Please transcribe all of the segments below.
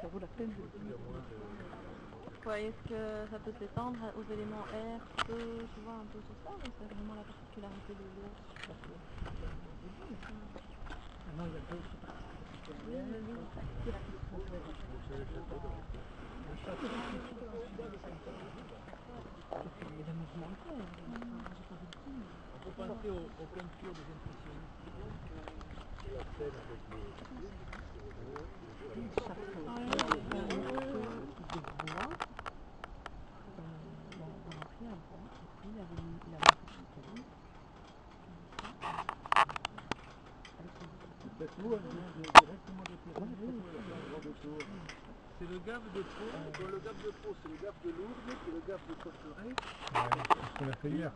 Ça vaut la peine de... Ouais, est-ce que ça peut s'étendre aux éléments R, E, tu vois, un peu sur ça, ou c'est vraiment la particularité de l'eau? Non, il y a d'autres particularités. On peut penser aux peintures des impressionnistes. La scène avec c'est le gave de Pau, le gave de Pau c'est le gave de Lourdes, c'est le gave de Cotteret,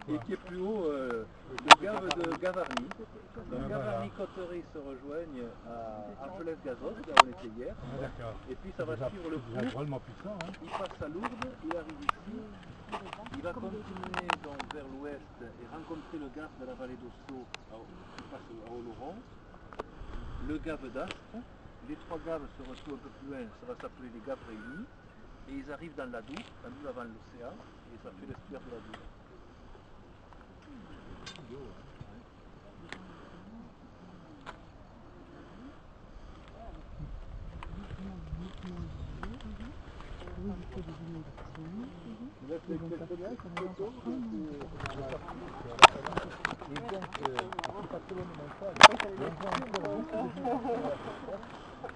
et qui est plus haut le gave de Gavarnie. Donc Gavarnie et Cotteret se rejoignent à Argelès-Gazost, là où on était hier, et puis ça va suivre le cours, il passe à Lourdes, il arrive ici, il va continuer donc vers l'ouest et rencontrer le gave de la vallée d'Ossau qui passe à Oloron, le gave d'Astre. Les trois gaves se retrouvent un peu plus loin, ça va s'appeler les gaves réunis, et ils arrivent dans l'Adour, avant l'océan, et ça fait l'estuaire de l'Adour.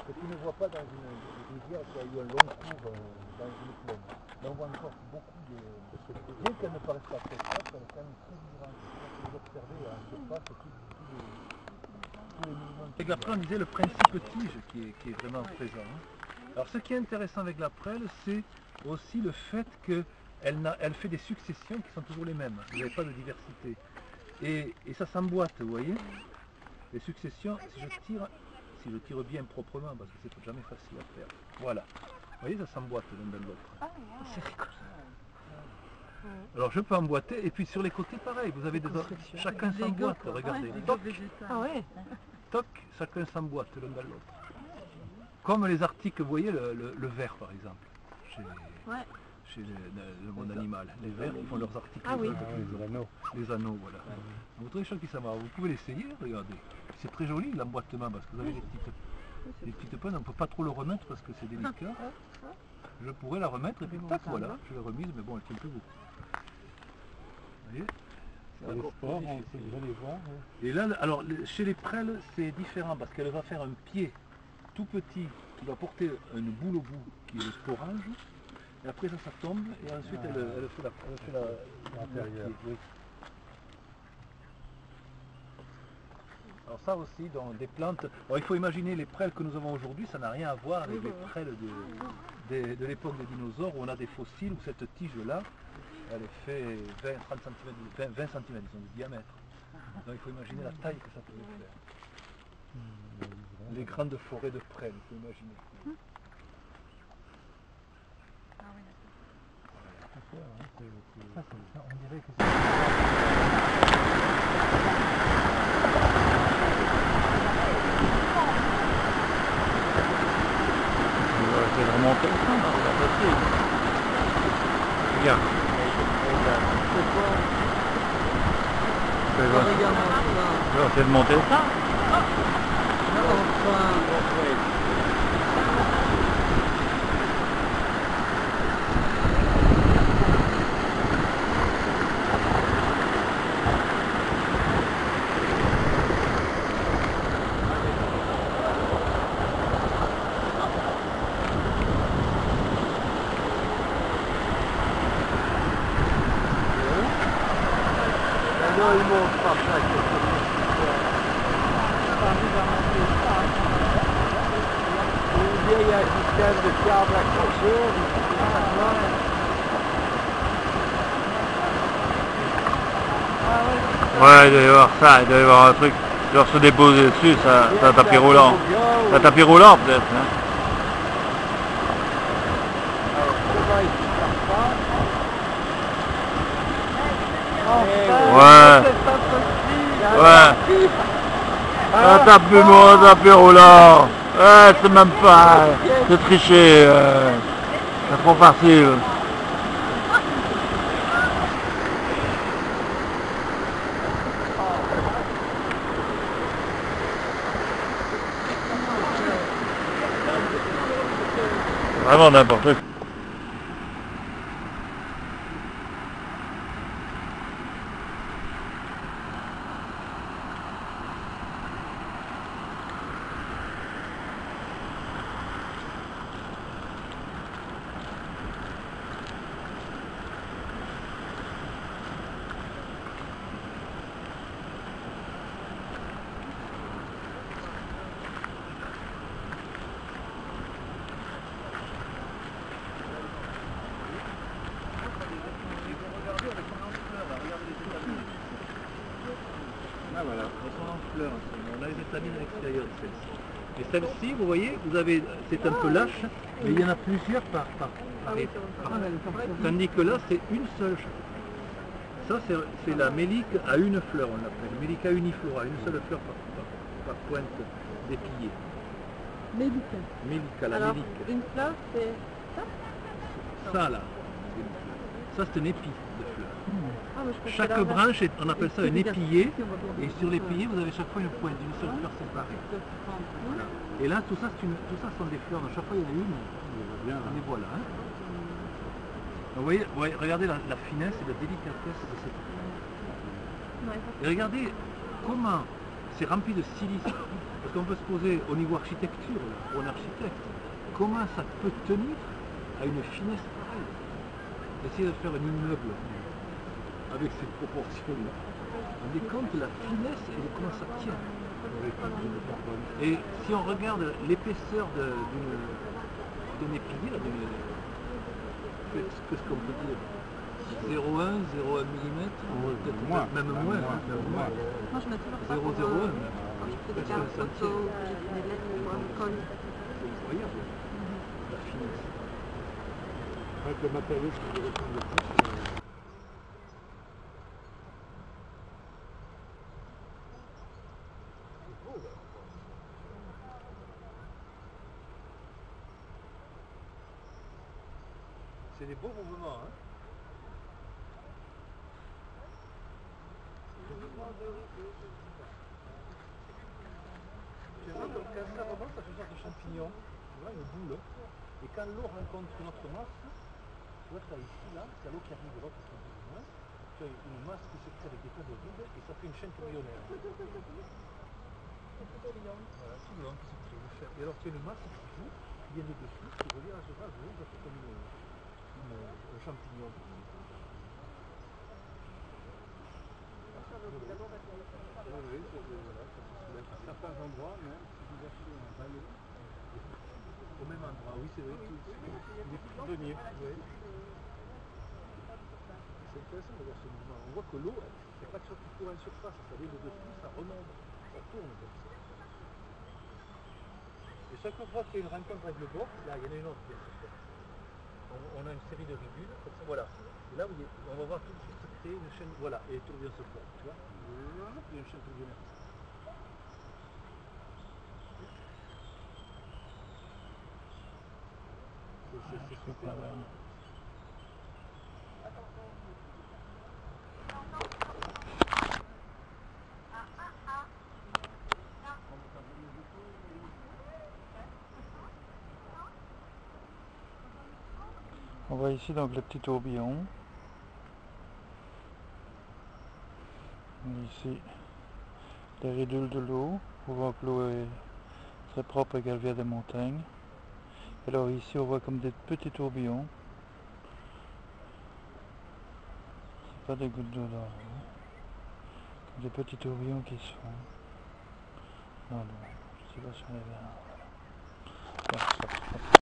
Que tu ne vois pas dans une rivière qui a eu un long cours dans une plaine. Là on voit encore beaucoup de... Bien qu'elle ne paraisse pas très forte, elle est quand même très vivante. Vous observez à la surface tous les mouvements. Avec la prêle, on disait le principe tige qui est vraiment présent. Alors ce qui est intéressant avec la prêle, c'est aussi le fait qu'elle fait des successions qui sont toujours les mêmes. Vous n'avez pas de diversité. Et ça s'emboîte, vous voyez. Les successions, si je tire bien proprement, parce que c'est jamais facile à faire. Voilà. Vous voyez, ça s'emboîte l'un dans l'autre. C'est rigolo. Alors je peux emboîter, et puis sur les côtés pareil, vous avez chacun s'emboîte, regardez. Toc, toc, chacun s'emboîte l'un dans l'autre. Comme les articles, vous voyez le ver par exemple, chez le monde animal. Les vers ils font leurs articles. Les anneaux, voilà. Vous trouvez ça qui s'emboîte. Vous pouvez l'essayer, regardez. C'est très joli l'emboîtement parce que vous avez les petites pointes, on ne peut pas trop le remettre parce que c'est délicat. Je pourrais la remettre et puis tac, voilà, je l'ai remise, mais bon, elle tient plus beaucoup. Vous voyez, et là, alors chez les prêles, c'est différent parce qu'elle va faire un pied tout petit qui va porter une boule au bout qui est le sporage. Et après ça tombe et ensuite elle fait l'intérieur. Alors ça aussi dans des plantes, alors il faut imaginer les prêles que nous avons aujourd'hui, ça n'a rien à voir avec les prêles de l'époque des dinosaures où on a des fossiles où cette tige là, elle fait 20 cm de diamètre. Donc il faut imaginer la taille que ça peut faire. Les grandes forêts de prêles, il faut imaginer. On dirait que c'est de remonter le sang, c'est pas possible. Regarde. On va essayer de monter le sang. Non, il monte pas ça. Il y a un système de câble accroché. Ouais, il doit y avoir ça, il doit y avoir un truc, genre se déposer dessus, ça tapis roulant. Ça tapis roulant peut-être. Hein. va ici par pas. Ouais. C'est pas possible. Ouais. Ah, t'as pu moi, t'as pu roulant. Ouais, c'est même pas. C'est tricher. C'est trop facile. Vraiment n'importe quoi. Ah voilà, elles sont en fleurs. On a les étamines à l'extérieur de celle-ci. Et celle-ci, vous voyez, c'est un peu lâche, mais il y en a plusieurs par tandis que là, c'est une seule. Ça, c'est la mélique à une fleur, on l'appelle. Mélica uniflora, une seule fleur par pointe dépliée. Mélica. Mélica, la Alors, mélique. une fleur, c'est ça? Ça là, c'est une fleur. Ça, c'est un épi de fleurs. Ah, mais je crois que Chaque c'est l'inverse. branche, on appelle ça un épillé. Si, on va bien Et sur l'épillé, vous avez chaque fois une pointe, une seule fleur séparée. Voilà. Et là, tout ça sont des fleurs. À chaque fois, il y en a une. On les voit là. Hein. Vous voyez, regardez la finesse et la délicatesse de cette fleur. Et regardez comment c'est rempli de silice. Parce qu'on peut se poser au niveau architecture, là, pour un architecte, comment ça peut tenir à une finesse pareille. Essayez de faire un immeuble avec ces proportions-là. Vous vous rendez compte de la finesse et de comment ça tient. Et si on regarde l'épaisseur d'un épillé, qu'est-ce qu'on peut dire 0,1 mm, peut-être même moins. Moi, je mets toujours ça 0,01 pour, même. quand je fais des Presque un cartes centième. photos, que j'ai des lettres pour un colle. C'est incroyable, la finesse. Avec le matériau qui correspond le plus. C'est des beaux mouvements, hein. Tu vois, comme quand ça remonte, ça fait une sorte de champignon, tu vois, une boule. Et quand l'eau rencontre une autre masse, tu vois, tu as ici, là, tu as l'eau qui arrive de l'autre côté du moins, tu as une masse qui se crée avec des tas de vide et ça fait une chaîne tourbillonnaire. Voilà, tourbillon qui se crée, une chaîne. Et alors tu as une masse qui joue, qui vient de dessous, qui revient à ce bas, ça fait comme un champignon. Oui, voilà, ça se soulève. À certains endroits, même, si vous achetez un balai, Au même endroit, oui, c'est vrai. des petits deniers. Oui. C'est intéressant de voir ce mouvement. On voit que l'eau, c'est pas quelque chose qui court en surface, ça vient de dessous, ça remonte, ça tourne comme ça. Et chaque fois qu'il y a une rencontre avec le bord, là, il y en a une autre qui vient se faire. On a une série de ridules, comme ça, voilà. Et là, vous voyez, on va voir tout de suite se créer une chaîne, voilà, et les tourbillons se forment, tu vois. Il y a une chaîne tourbillonnaire. C'est super. On voit ici donc le petit tourbillon. Ici, les ridules de l'eau. On voit que l'eau est très propre et qu'elle vient des montagnes. Alors ici, on voit comme des petits tourbillons. C'est pas des gouttes d'eau dans l'eau. Des petits tourbillons qui se font. Non, non, je sais pas si on est bien. Voilà.